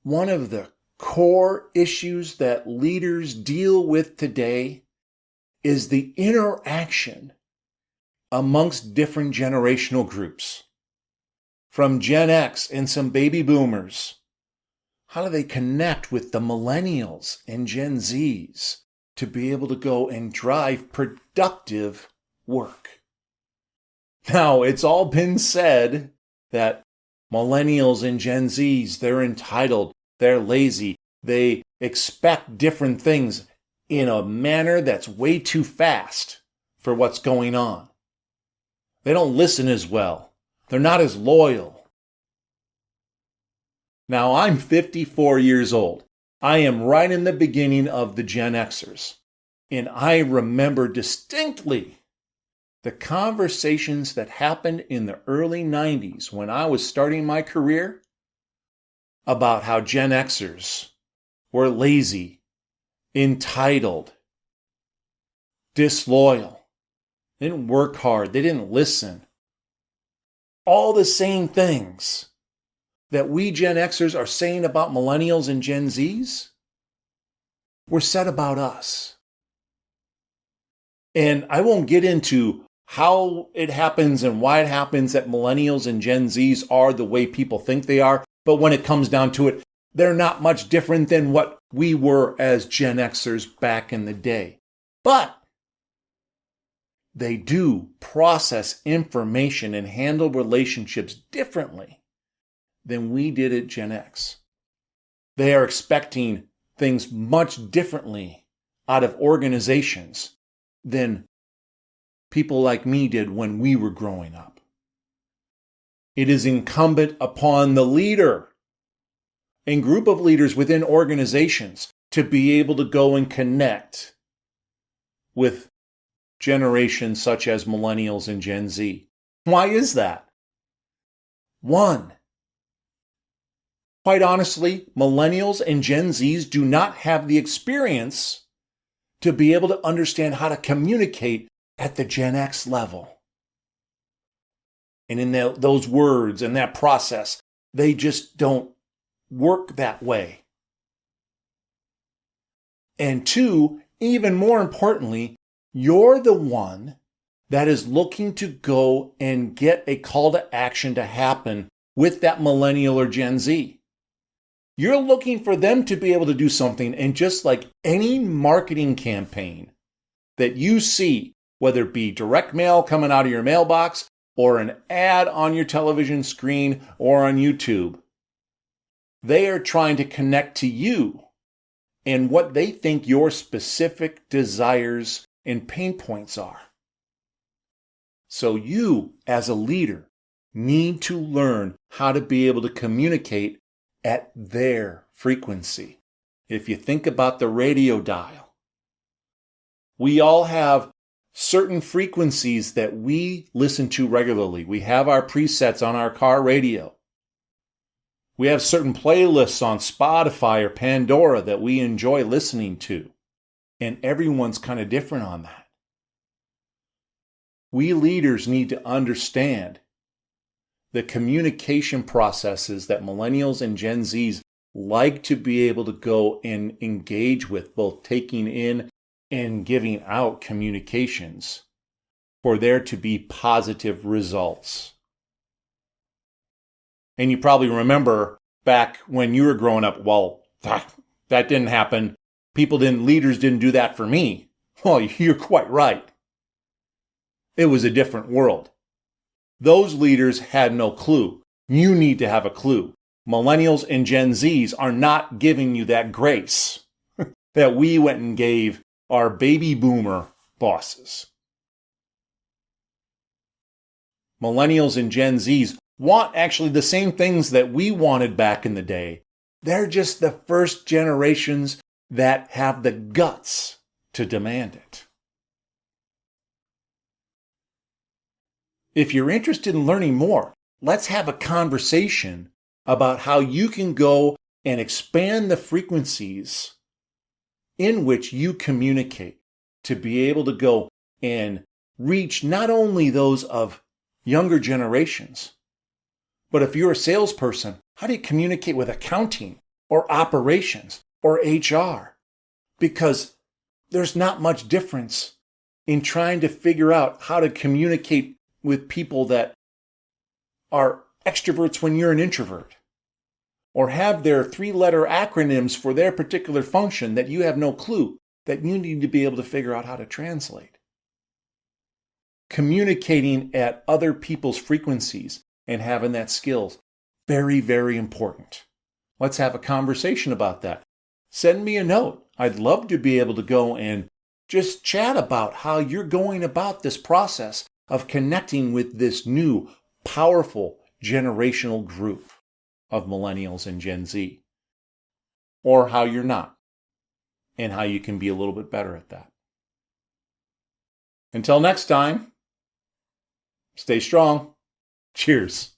one of the core issues that leaders deal with today is the interaction amongst different generational groups. From Gen X and some baby boomers, how do they connect with the millennials and Gen Zs to be able to go and drive productive work? Now, it's all been said that millennials and Gen Zs, they're entitled, they're lazy, they expect different things in a manner that's way too fast for what's going on. They don't listen as well. They're not as loyal. Now, I'm 54 years old. I am right in the beginning of the Gen Xers. And I remember distinctly the conversations that happened in the early 90s when I was starting my career about how Gen Xers were lazy, entitled, disloyal. They didn't work hard. They didn't listen. All the same things that we Gen Xers are saying about millennials and Gen Zs were said about us. And I won't get into how it happens and why it happens that millennials and Gen Zs are the way people think they are. But when it comes down to it, they're not much different than what we were as Gen Xers back in the day. But they do process information and handle relationships differently than we did at Gen X. They are expecting things much differently out of organizations than people like me did when we were growing up. It is incumbent upon the leader and group of leaders within organizations to be able to go and connect with generations such as millennials and Gen Z. Why is that? One, quite honestly, millennials and Gen Zs do not have the experience to be able to understand how to communicate at the Gen X level. And in those words and that process, they just don't work that way. And two, even more importantly, you're the one that is looking to go and get a call to action to happen with that millennial or Gen Z. You're looking for them to be able to do something, and just like any marketing campaign that you see, whether it be direct mail coming out of your mailbox or an ad on your television screen or on YouTube, they are trying to connect to you and what they think your specific desires and pain points are. So you, as a leader, need to learn how to be able to communicate at their frequency. If you think about the radio dial, we all have certain frequencies that we listen to regularly. We have our presets on our car radio. We have certain playlists on Spotify or Pandora that we enjoy listening to. And everyone's kind of different on that. We leaders need to understand the communication processes that millennials and Gen Zs like to be able to go and engage with, both taking in and giving out communications for there to be positive results. And you probably remember back when you were growing up, well, that didn't happen. Leaders didn't do that for me. Well, you're quite right. It was a different world. Those leaders had no clue. You need to have a clue. Millennials and Gen Zs are not giving you that grace that we went and gave our baby boomer bosses. Millennials and Gen Zs want actually the same things that we wanted back in the day. They're just the first generations that have the guts to demand it. If you're interested in learning more, let's have a conversation about how you can go and expand the frequencies in which you communicate to be able to go and reach not only those of younger generations, but if you're a salesperson, how do you communicate with accounting or operations or HR, because there's not much difference in trying to figure out how to communicate with people that are extroverts when you're an introvert, or have their 3-letter acronyms for their particular function that you have no clue, that you need to be able to figure out how to translate. Communicating at other people's frequencies and having that skills, very, very important. Let's have a conversation about that. Send me a note. I'd love to be able to go and just chat about how you're going about this process of connecting with this new, powerful generational group of millennials and Gen Z, or how you're not, and how you can be a little bit better at that. Until next time, stay strong. Cheers.